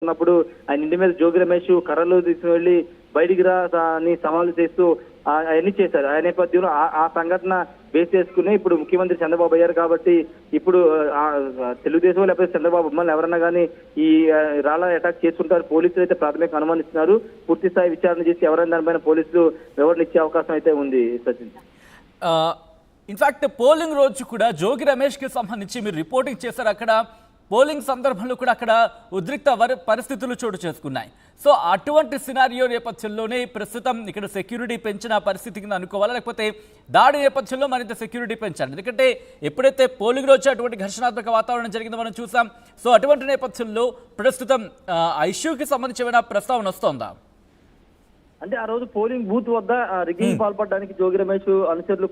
ఉన్నప్పుడు ఆయన ఇంటి మీద జోగి రమేష్ కర్రలు తీసుకుని వెళ్లి బయటికి అని సవాలు చేస్తూ అవన్నీ చేశారు. ఆ నేపథ్యంలో ఆ సంఘటన బేస్ చేసుకుని ఇప్పుడు ముఖ్యమంత్రి చంద్రబాబు అయ్యారు కాబట్టి ఇప్పుడు తెలుగుదేశం లేకపోతే చంద్రబాబు అమ్మల్ని ఎవరన్నా కానీ ఈ రాళ్ళ అటాక్ చేసుకుంటారు పోలీసులు అయితే ప్రాథమికంగా అనుమానిస్తున్నారు. పూర్తి స్థాయి విచారణ చేసి ఎవరైనా దానిపైన పోలీసులు వివరణ ఇచ్చే అవకాశం అయితే ఉంది. సచిన్, ఇన్ఫాక్ట్ పోలింగ్ రోజు కూడా జోగి రమేష్ కి సంబంధించి మీరు రిపోర్టింగ్ చేశారు. అక్కడ పోలింగ్ సందర్భంలో కూడా అక్కడ ఉద్రిక్త పరిస్థితులు చోటు చేసుకున్నాయి. సో అటువంటి సినారియో నేపథ్యంలోనే ప్రస్తుతం ఇక్కడ సెక్యూరిటీ పెంచిన పరిస్థితి కింద అనుకోవాలా, లేకపోతే దాడి నేపథ్యంలో మరింత సెక్యూరిటీ పెంచాలి? ఎందుకంటే ఎప్పుడైతే పోలింగ్ రోజు అటువంటి ఘర్షణాత్మక వాతావరణం జరిగిందో మనం చూసాం. సో అటువంటి నేపథ్యంలో ప్రస్తుతం ఆ ఇష్యూకి సంబంధించి ఏమైనా ప్రస్తావన వస్తోందా? అంటే ఆ రోజు పోలింగ్ బూత్ వద్ద రిగ్గింగ్ పాల్పడడానికి జోగి రమేష్ అనుచరులు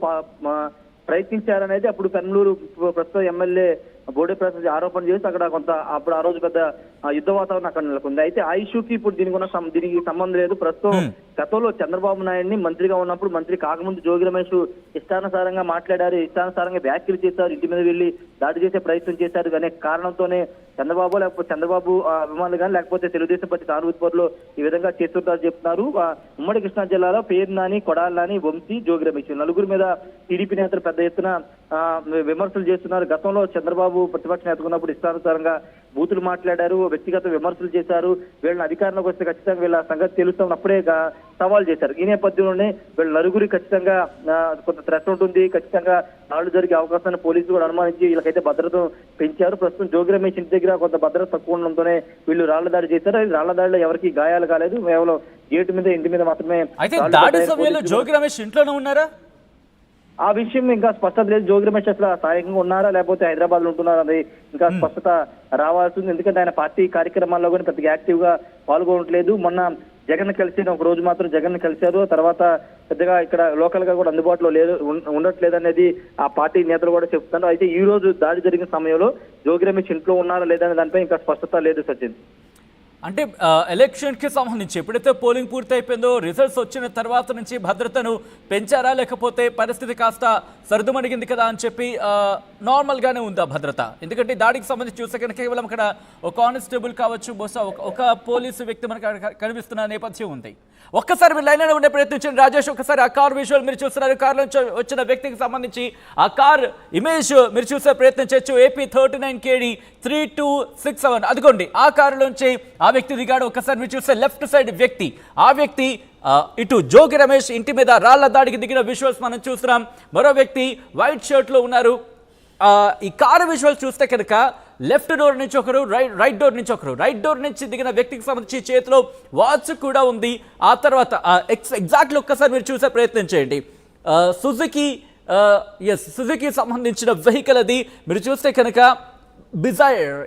ప్రయత్నించారనేది అప్పుడు పెన్నలూరు ప్రస్తుత ఎమ్మెల్యే బోడే ప్రసాద్ ఆరోపణ చేసి అక్కడ అప్పుడు ఆ రోజు పెద్ద యుద్ధ వాతావరణం అక్కడ నెలకొంది. అయితే ఆ ఇష్యూకి ఇప్పుడు దీనికి సంబంధం లేదు. ప్రస్తుతం గతంలో చంద్రబాబు నాయుడిని మంత్రిగా ఉన్నప్పుడు మంత్రి కాకముందు జోగి రమేష్ ఇష్టానుసారంగా మాట్లాడారు, ఇష్టానుసారంగా వ్యాఖ్యలు చేశారు, ఇంటి మీద వెళ్లి దాడి చేసే ప్రయత్నం చేశారు. అనే కారణంతోనే చంద్రబాబు లేకపోతే చంద్రబాబు అభిమానులు కానీ లేకపోతే తెలుగుదేశం పార్టీ సానుభూతి పరులు ఈ విధంగా చేస్తుంటారు చెప్తున్నారు. ఉమ్మడి కృష్ణా జిల్లాలో పేరు నాని, కొడాలి నాని, వంశీ, జోగి రమేష్ నలుగురు మీద టీడీపీ నేతలు పెద్ద ఎత్తున విమర్శలు చేస్తున్నారు. గతంలో చంద్రబాబు ప్రతిపక్ష నేతగా ఉన్నప్పుడు ఇష్టానుసారంగా బూతులు మాట్లాడారు, వ్యక్తిగత విమర్శలు చేశారు. వీళ్ళని అధికారంలోకి వస్తే ఖచ్చితంగా వీళ్ళ సంగతి తెలుస్తామని అప్పుడే సవాల్ చేశారు. ఈ నేపథ్యంలోనే వీళ్ళ నలుగురి ఖచ్చితంగా కొంత థ్రెట్ ఉంటుంది, ఖచ్చితంగా దాడులు జరిగే అవకాశాన్ని పోలీసులు కూడా అనుమానించి వీళ్ళకైతే భద్రత పెంచారు. ప్రస్తుతం జోగి రమేష్ ఇంటి దగ్గర కొంత భద్రత తక్కువ ఉండడంతోనే వీళ్ళు రాళ్ల దాడి చేశారు. రాళ్ల దాడిలో ఎవరికి గాయాలు కాలేదు, కేవలం గేటు మీద ఇంటి మీద మాత్రమే. అయితే దాడి సమయంలో జోగి రమేష్ ఇంట్లోనే ఉన్నారా? ఆ విషయం ఇంకా స్పష్టత లేదు. జోగి రమేష్ అసలు స్థానికంగా ఉన్నారా లేకపోతే హైదరాబాద్ లో ఉంటున్నారా అది ఇంకా స్పష్టత రావాల్సింది. ఎందుకంటే ఆయన పార్టీ కార్యక్రమాల్లో కూడా పెద్దగా యాక్టివ్ గా పాల్గొనట్లేదు. మొన్న జగన్ కలిసి ఒక రోజు మాత్రం జగన్ కలిశారు, తర్వాత పెద్దగా ఇక్కడ లోకల్ గా కూడా అందుబాటులో ఉండట్లేదు అనేది ఆ పార్టీ నేతలు కూడా చెప్తున్నారు. అయితే ఈ రోజు దాడి జరిగిన సమయంలో జోగి రమేష్ ఇంట్లో ఉన్నారా లేదనే దానిపై ఇంకా స్పష్టత లేదు. సచిన్, అంటే ఎలక్షన్కి సంబంధించి ఎప్పుడైతే పోలింగ్ పూర్తి అయిపోయిందో రిజల్ట్స్ వచ్చిన తర్వాత నుంచి భద్రతను పెంచారా, లేకపోతే పరిస్థితి కాస్త సర్దుమణిగింది కదా అని చెప్పి నార్మల్గానే ఉందా భద్రత? ఎందుకంటే దాడికి సంబంధించి చూస్తే కనుక కేవలం అక్కడ ఒక కానిస్టేబుల్ కావచ్చు, బహుశా ఒక పోలీసు వ్యక్తి మనకు కనిపిస్తున్న నేపథ్యం ఉంది. ఒక్కసారి మీరు లైన్లో ఉండే ప్రయత్నించండి రాజేష్. ఒకసారి ఆ కార్ విజువల్ మీరు చూస్తున్నారు. కార్ నుంచి వచ్చిన వ్యక్తికి సంబంధించి ఆ కార్ ఇమేజ్ మీరు చూసే ప్రయత్నం చేయొచ్చు. AP 39 KD 3267 అదిగోండి ఆ కారులోంచి ఆ వ్యక్తి దిగాడు. ఒక్కసారి మీరు చూస్తే లెఫ్ట్ సైడ్ వ్యక్తి, ఆ వ్యక్తి ఇటు జోగి రమేష్ ఇంటి మీద రాళ్ల దాడికి దిగిన విజువల్స్ మనం చూస్తున్నాం. మరో వ్యక్తి వైట్ షర్ట్ లో ఉన్నారు. ఈ కారు విజువల్స్ చూస్తే కనుక లెఫ్ట్ డోర్ నుంచి ఒకరు, రైట్ డోర్ నుంచి ఒకరు. రైట్ డోర్ నుంచి దిగిన వ్యక్తికి సంబంధించి చేతిలో వాచ్ కూడా ఉంది. ఆ తర్వాత ఎగ్జాక్ట్లీ ఒక్కసారి మీరు చూసే ప్రయత్నం చేయండి. సుజుకి సంబంధించిన వెహికల్ అది. మీరు చూస్తే కనుక బిజైర్,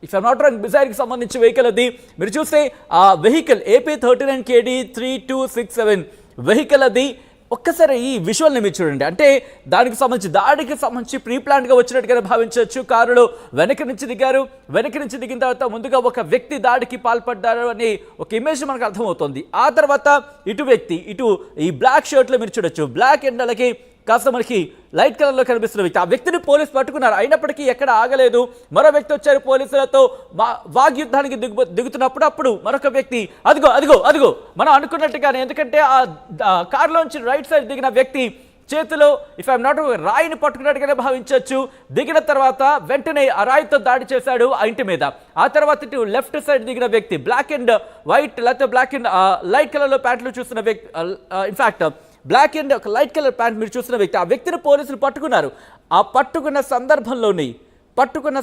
ఇఫ్ ఐమ్ నాట్ రాంగ్ బిజైర్కి సంబంధించిన వెహికల్ అది. మీరు చూస్తే ఆ వెహికల్ AP 39 KD 3267 వెహికల్ అది. ఒక్కసారి ఈ విజువల్ని మీరు చూడండి. అంటే దానికి సంబంధించి దాడికి సంబంధించి ప్రీ ప్లాన్గా వచ్చినట్టుగానే భావించవచ్చు. కారులో వెనక నుంచి దిగారు. వెనక నుంచి దిగిన తర్వాత ముందుగా ఒక వ్యక్తి దాడికి పాల్పడ్డారు అని ఒక ఇమేజ్ మనకు అర్థమవుతుంది. ఆ తర్వాత ఇటు వ్యక్తి, ఇటు ఈ బ్లాక్ షర్ట్లో మీరు చూడొచ్చు. బ్లాక్ అండ్ అలాగే కాస్త మనకి లైట్ కలర్లో కనిపిస్తున్న వ్యక్తి, ఆ వ్యక్తిని పోలీసు పట్టుకున్నారు. అయినప్పటికీ ఎక్కడ ఆగలేదు. మరో వ్యక్తి వచ్చారు పోలీసులతో వాగ్యుద్ధానికి దిగుతున్నప్పుడు మరొక వ్యక్తి అదిగో మనం అనుకున్నట్టుగానే, ఎందుకంటే ఆ కారులోంచి రైట్ సైడ్ దిగిన వ్యక్తి చేతిలో ఇఫ్ ఐఎమ్ నాట్ రాయిని పట్టుకున్నట్టుగానే భావించవచ్చు. దిగిన తర్వాత వెంటనే ఆ రాయితో దాడి చేశాడు ఆ ఇంటి మీద. ఆ తర్వాత ఇటు లెఫ్ట్ సైడ్ దిగిన వ్యక్తి బ్లాక్ అండ్ వైట్ లేకపోతే బ్లాక్ అండ్ లైట్ కలర్లో ప్యాంట్లు చూస్తున్న వ్యక్తి, ఇన్ఫాక్ట్ బ్లాక్ అండ్ ఒక లైట్ కలర్ ప్యాంట్ మీరు చూస్తున్న వ్యక్తి, ఆ వ్యక్తిని పోలీసులు పట్టుకున్నారు. ఆ పట్టుకున్న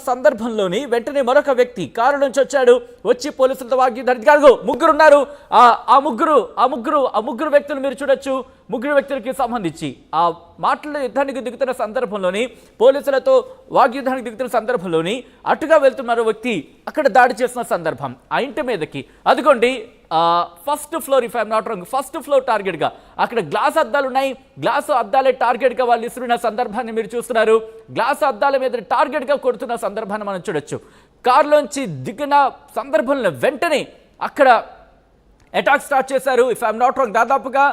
సందర్భంలోని వెంటనే మరొక వ్యక్తి కారు నుంచి వచ్చాడు. వచ్చి పోలీసులతో వాగ్యుద్ధానికి ముగ్గురున్నారు. ఆ ముగ్గురు వ్యక్తులు మీరు చూడొచ్చు. ముగ్గురు వ్యక్తులకి సంబంధించి ఆ మాటల యుద్ధానికి దిగుతున్న సందర్భంలోని, పోలీసులతో వాగ్యుద్ధానికి దిగుతున్న సందర్భంలోని అటుగా వెళ్తున్న మరో వ్యక్తి అక్కడ దాడి చేసిన సందర్భం ఆ ఇంటి మీదకి. అదిగోండి first floor, if I'm not wrong first floor టార్గెట్గా అక్కడ గ్లాస్ అద్దాలు ఉన్నాయి. గ్లాసు అద్దాలే టార్గెట్గా వాళ్ళు ఇస్తున్న సందర్భాన్ని మీరు చూస్తున్నారు. గ్లాసు అద్దాల మీద టార్గెట్గా కొడుతున్న సందర్భాన్ని మనం చూడొచ్చు. కారులోంచి దిగిన సందర్భంలో వెంటనే అక్కడ అటాక్ స్టార్ట్ చేశారు. ఇఫ్ ఐఎమ్ నాట్ రాంగ్ దాదాపుగా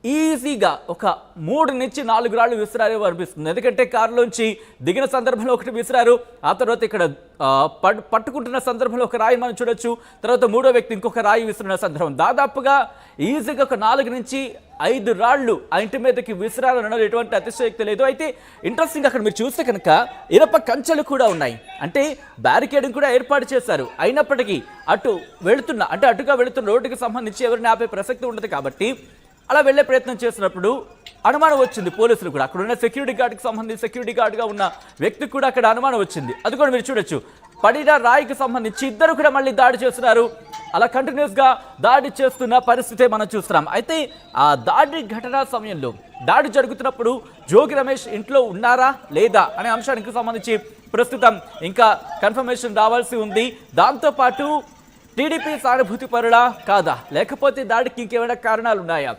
ఈజీగా ఒక 3 నుంచి 4 రాళ్ళు విసిరారు అనిపిస్తుంది. ఎందుకంటే కారులోంచి దిగిన సందర్భంలో ఒకటి విసిరారు, ఆ తర్వాత ఇక్కడ పట్టుకుంటున్న సందర్భంలో ఒక రాయి మనం చూడొచ్చు, తర్వాత మూడో వ్యక్తి ఇంకొక రాయి విసిరిన సందర్భం. దాదాపుగా ఈజీగా ఒక 4 నుంచి 5 రాళ్ళు ఆ ఇంటి మీదకి విసిరారనడం ఎటువంటి అతిశయోక్తి లేదు. అయితే ఇంట్రెస్టింగ్, అక్కడ మీరు చూస్తే కనుక ఇనప కంచెలు కూడా ఉన్నాయి, అంటే బ్యారికేడింగ్ కూడా ఏర్పాటు చేశారు. అయినప్పటికీ అటుగా వెళుతున్న రోడ్డుకి సంబంధించి ఎవరిని ఆపే ప్రసక్తి ఉండదు కాబట్టి అలా వెళ్లే ప్రయత్నం చేసినప్పుడు అనుమానం వచ్చింది పోలీసులు కూడా. అక్కడ ఉన్న సెక్యూరిటీ గార్డ్కి సంబంధించి సెక్యూరిటీ గార్డ్గా ఉన్న వ్యక్తికి కూడా అక్కడ అనుమానం వచ్చింది. అది కూడా మీరు చూడొచ్చు. పడిన రాయికి సంబంధించి ఇద్దరు కూడా మళ్ళీ దాడి చేస్తున్నారు. అలా కంటిన్యూస్గా దాడి చేస్తున్న పరిస్థితే మనం చూస్తున్నాం. అయితే ఆ దాడి ఘటన సమయంలో దాడి జరుగుతున్నప్పుడు జోగి రమేష్ ఇంట్లో ఉన్నారా లేదా అనే అంశానికి సంబంధించి ప్రస్తుతం ఇంకా కన్ఫర్మేషన్ రావాల్సి ఉంది. దాంతోపాటు టీడీపీ సానుభూతి పరుడా కాదా, లేకపోతే దాడికి ఇంకేమైనా కారణాలు ఉన్నాయా?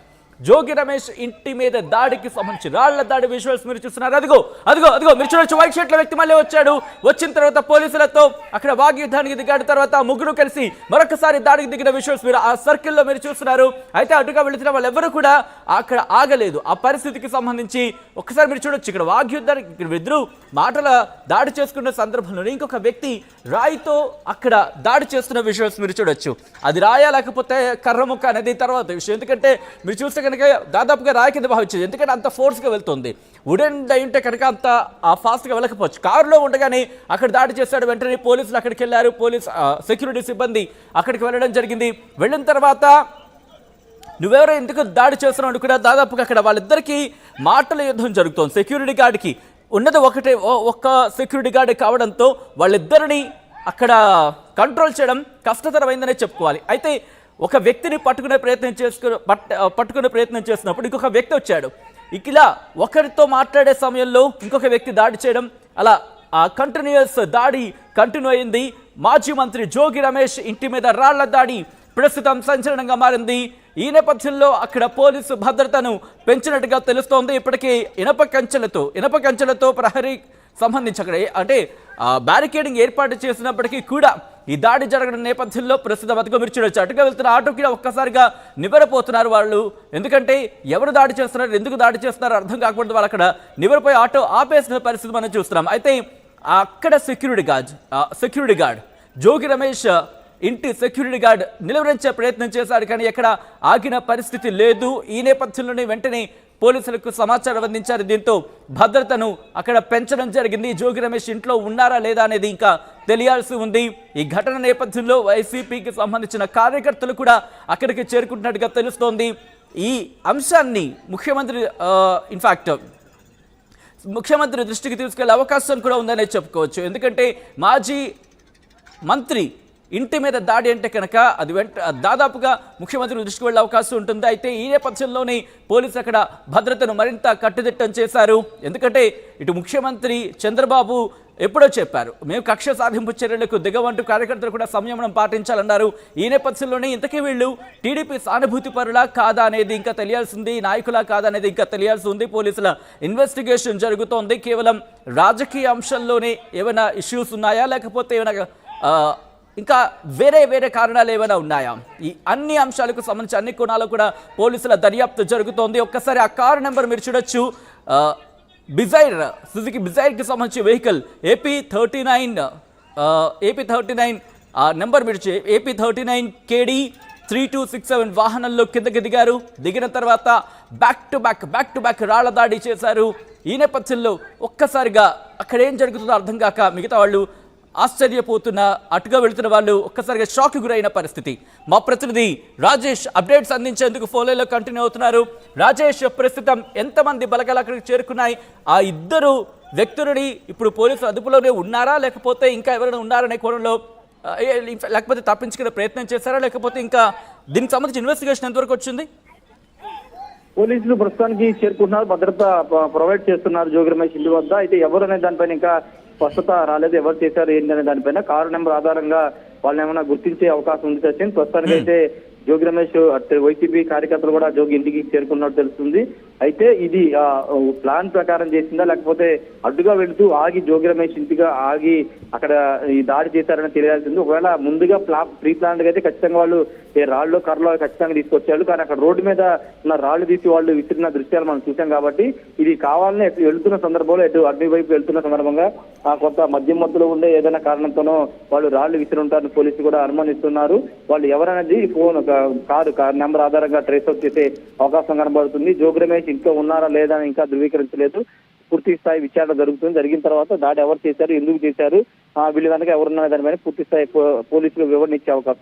జోగి రమేష్ ఇంటి మీద దాడికి సంబంధించి రాళ్ల దాడి విజువల్స్ మీరు చూస్తున్నారు. అదిగో అదిగో అదిగో మీరు చూడొచ్చు. వైట్ షర్ట్ల వ్యక్తి మళ్ళీ వచ్చాడు. వచ్చిన తర్వాత పోలీసులతో అక్కడ వాగ్యుద్ధానికి దిగాడు. తర్వాత ముగ్గురు కలిసి మరొకసారి దాడికి దిగిన విజువల్స్ మీరు ఆ సర్కిల్లో మీరు చూస్తున్నారు. అయితే అటుగా వెళుతున్న వాళ్ళు ఎవరు కూడా అక్కడ ఆగలేదు. ఆ పరిస్థితికి సంబంధించి ఒక్కసారి మీరు చూడొచ్చు. ఇక్కడ వాగ్యుద్ధానికి ఇక్కడ ఇద్దరు మాటల దాడి చేసుకున్న సందర్భంలో ఇంకొక వ్యక్తి రాయితో అక్కడ దాడి చేస్తున్న విజువల్స్ మీరు చూడొచ్చు. అది రాయా లేకపోతే కర్రముక్క అనేది తర్వాత విషయం. ఎందుకంటే మీరు చూస్తే కనుక దాదాపుగా రాయి కింద భావించేది, ఎందుకంటే అంత ఫోర్స్గా వెళ్తుంది. వుడెన్ ఉంటే కనుక అంత ఫాస్ట్గా వెళ్ళకపోవచ్చు. కారులో ఉండగానే అక్కడ దాడి చేశాడు. వెంటనే పోలీసులు అక్కడికి వెళ్ళారు. సెక్యూరిటీ సిబ్బంది అక్కడికి వెళ్ళడం జరిగింది. వెళ్ళిన తర్వాత నువ్వెవరో ఎందుకు దాడి చేస్తున్నావు కూడా దాదాపుగా అక్కడ వాళ్ళిద్దరికీ మాటల యుద్ధం జరుగుతోంది. సెక్యూరిటీ గార్డ్కి ఉన్నది ఒక్క సెక్యూరిటీ గార్డ్ కావడంతో వాళ్ళిద్దరిని అక్కడ కంట్రోల్ చేయడం కష్టతరమైందనే చెప్పుకోవాలి. అయితే ఒక వ్యక్తిని పట్టుకునే ప్రయత్నం చేసినప్పుడు ఇంకొక వ్యక్తి వచ్చాడు. ఇలా ఒకరితో మాట్లాడే సమయంలో ఇంకొక వ్యక్తి దాడి చేయడం, అలా కంటిన్యూస్ దాడి కంటిన్యూ అయింది. మాజీ మంత్రి జోగి రమేష్ ఇంటి మీద రాళ్ల దాడి ప్రస్తుతం సంచలనంగా మారింది. ఈ నేపథ్యంలో అక్కడ పోలీసు భద్రతను పెంచినట్టుగా తెలుస్తోంది. ఇప్పటికీ ఇనప కంచెలతో ప్రహరీ సంబంధించి అక్కడ అంటే బ్యారికేడింగ్ ఏర్పాటు చేసినప్పటికీ కూడా ఈ దాడి జరగడం నేపథ్యంలో ప్రస్తుతం అదుగో మీరు చూడొచ్చు. అటుగా వెళ్తున్న ఆటోకి ఒక్కసారిగా నివ్వెరపోతున్నారు వాళ్ళు. ఎందుకంటే ఎవరు దాడి చేస్తున్నారు, ఎందుకు దాడి చేస్తున్నారో అర్థం కాకూడదు. వాళ్ళు అక్కడ నివ్వెరపోయి ఆటో ఆపేసిన పరిస్థితి మనం చూస్తున్నాం. అయితే అక్కడ సెక్యూరిటీ గార్డ్ జోగి రమేష్ ఇంటి సెక్యూరిటీ గార్డ్ నిలువరించే ప్రయత్నం చేశాడు, కానీ ఎక్కడ ఆగిన పరిస్థితి లేదు. ఈ నేపథ్యంలోనే వెంటనే పోలీసులకు సమాచారం అందించారు. దీంతో భద్రతను అక్కడ పెంచడం జరిగింది. జోగి రమేష్ ఇంట్లో ఉన్నారా లేదా అనేది ఇంకా తెలియాల్సి ఉంది. ఈ ఘటన నేపథ్యంలో వైసీపీకి సంబంధించిన కార్యకర్తలు కూడా అక్కడికి చేరుకుంటున్నట్టుగా తెలుస్తోంది. ఈ అంశాన్ని ముఖ్యమంత్రి దృష్టికి తీసుకెళ్లే అవకాశం కూడా ఉందనే చెప్పుకోవచ్చు. ఎందుకంటే మాజీ మంత్రి ఇంటి మీద దాడి అంటే కనుక అది దాదాపుగా ముఖ్యమంత్రి దృష్టికి వెళ్ళే అవకాశం ఉంటుంది. అయితే ఈ నేపథ్యంలోనే పోలీసులు అక్కడ భద్రతను మరింత కట్టుదిట్టం చేశారు. ఎందుకంటే ఇటు ముఖ్యమంత్రి చంద్రబాబు ఎప్పుడో చెప్పారు, మేము కక్ష సాధింపు చర్యలకు దిగవంటూ కార్యకర్తలు కూడా సంయమనం పాటించాలన్నారు. ఈ నేపథ్యంలోనే ఇంతకీ వీళ్ళు టీడీపీ సానుభూతి పరులా కాదా అనేది ఇంకా తెలియాల్సింది, నాయకులా కాదా అనేది ఇంకా తెలియాల్సి ఉంది. పోలీసుల ఇన్వెస్టిగేషన్ జరుగుతోంది. కేవలం రాజకీయ అంశంలోనే ఏమైనా ఇష్యూస్ ఉన్నాయా, లేకపోతే ఏమైనా ఇంకా వేరే కారణాలు ఏమైనా ఉన్నాయా? ఈ అన్ని అంశాలకు సంబంధించి అన్ని కోణాలు కూడా పోలీసుల దర్యాప్తు జరుగుతోంది. ఒక్కసారి ఆ కారు నెంబర్ మీరు చూడొచ్చు. సుజుకి బిజైర్కి సంబంధించి వెహికల్ AP39 నెంబర్ మీరు AP39 KD 3267 వాహనంలో కిందకి దిగారు. దిగిన తర్వాత బ్యాక్ టు బ్యాక్ రాళ్ల దాడి చేశారు. ఈ నేపథ్యంలో ఒక్కసారిగా అక్కడ ఏం జరుగుతుందో అర్థం కాక మిగతా వాళ్ళు ఆశ్చర్యపోతున్న, అటుగా వెళుతున్న వాళ్ళు ఒక్కసారిగా షాక్ గురైన పరిస్థితి. మా ప్రతినిధి రాజేష్ అప్డేట్స్ అందించేందుకు ఫోన్లో కంటిన్యూ అవుతున్నారు. రాజేష్, ప్రస్తుతం ఎంతమంది బలగాలు అక్కడికి చేరుకున్నాయి? ఆ ఇద్దరు వ్యక్తులని ఇప్పుడు పోలీసులు అదుపులోనే ఉన్నారా, లేకపోతే ఇంకా ఎవరైనా ఉన్నారనే కోణంలో, లేకపోతే తప్పించుకునే ప్రయత్నం చేశారా, లేకపోతే ఇంకా దీనికి సంబంధించి ఇన్వెస్టిగేషన్ ఎంతవరకు వచ్చింది? పోలీసులు ప్రస్తుతానికి చేరుకుంటున్నారు, భద్రత ప్రొవైడ్ చేస్తున్నారు జోగి రమేష్ ఇంటి వద్ద. అయితే ఎవరు అనే దానిపైన ఇంకా స్పష్టత రాలేదు. ఎవరు చేశారు ఏంటనే దానిపైన కారు నెంబర్ ఆధారంగా వాళ్ళని ఏమైనా గుర్తించే అవకాశం ఉంది సచిన్. ప్రస్తుతానికి అయితే జోగి రమేష్ వైసీపీ కార్యకర్తలు కూడా జోగి ఇంటికి చేరుకున్నట్టు తెలుస్తుంది. అయితే ఇది ప్లాన్ ప్రకారం చేసిందా లేకపోతే అడ్డుగా వెళుతూ ఆగి జోగి రమేష్ ఇంటిగా ఆగి అక్కడ ఈ దాడి చేశారని తెలియాల్సింది. ఒకవేళ ముందుగా ప్రీ ప్లాన్ గా అయితే ఖచ్చితంగా వాళ్ళు రాళ్ళు కర్రలో ఖచ్చితంగా తీసుకొచ్చారు. కానీ అక్కడ రోడ్డు మీద ఉన్న రాళ్లు తీసి వాళ్ళు విసిరిన దృశ్యాలు మనం చూసాం కాబట్టి ఇది కావాలని వెళ్తున్న సందర్భంలో అటు వైపు వెళ్తున్న సందర్భంగా కొంత మద్యం మత్తులో ఉండే ఏదైనా కారణంతోనో వాళ్ళు రాళ్లు విసిరుంటారని పోలీసులు కూడా అనుమానిస్తున్నారు. వాళ్ళు ఎవరనేది కారు నెంబర్ ఆధారంగా ట్రేస్ అవుట్ చేసే అవకాశం కనబడుతుంది. జోగి రమేష్ ఇంట్లో ఉన్నారా లేదా అని ఇంకా ధృవీకరించలేదు. పూర్తి స్థాయి విచారణ జరుగుతుంది. జరిగిన తర్వాత దాడి ఎవరు చేశారు, ఎందుకు చేశారు, వీళ్ళు కనుక ఎవరున్న దానిపైన పూర్తి స్థాయి పోలీసులు వివరణ ఇచ్చే అవకాశం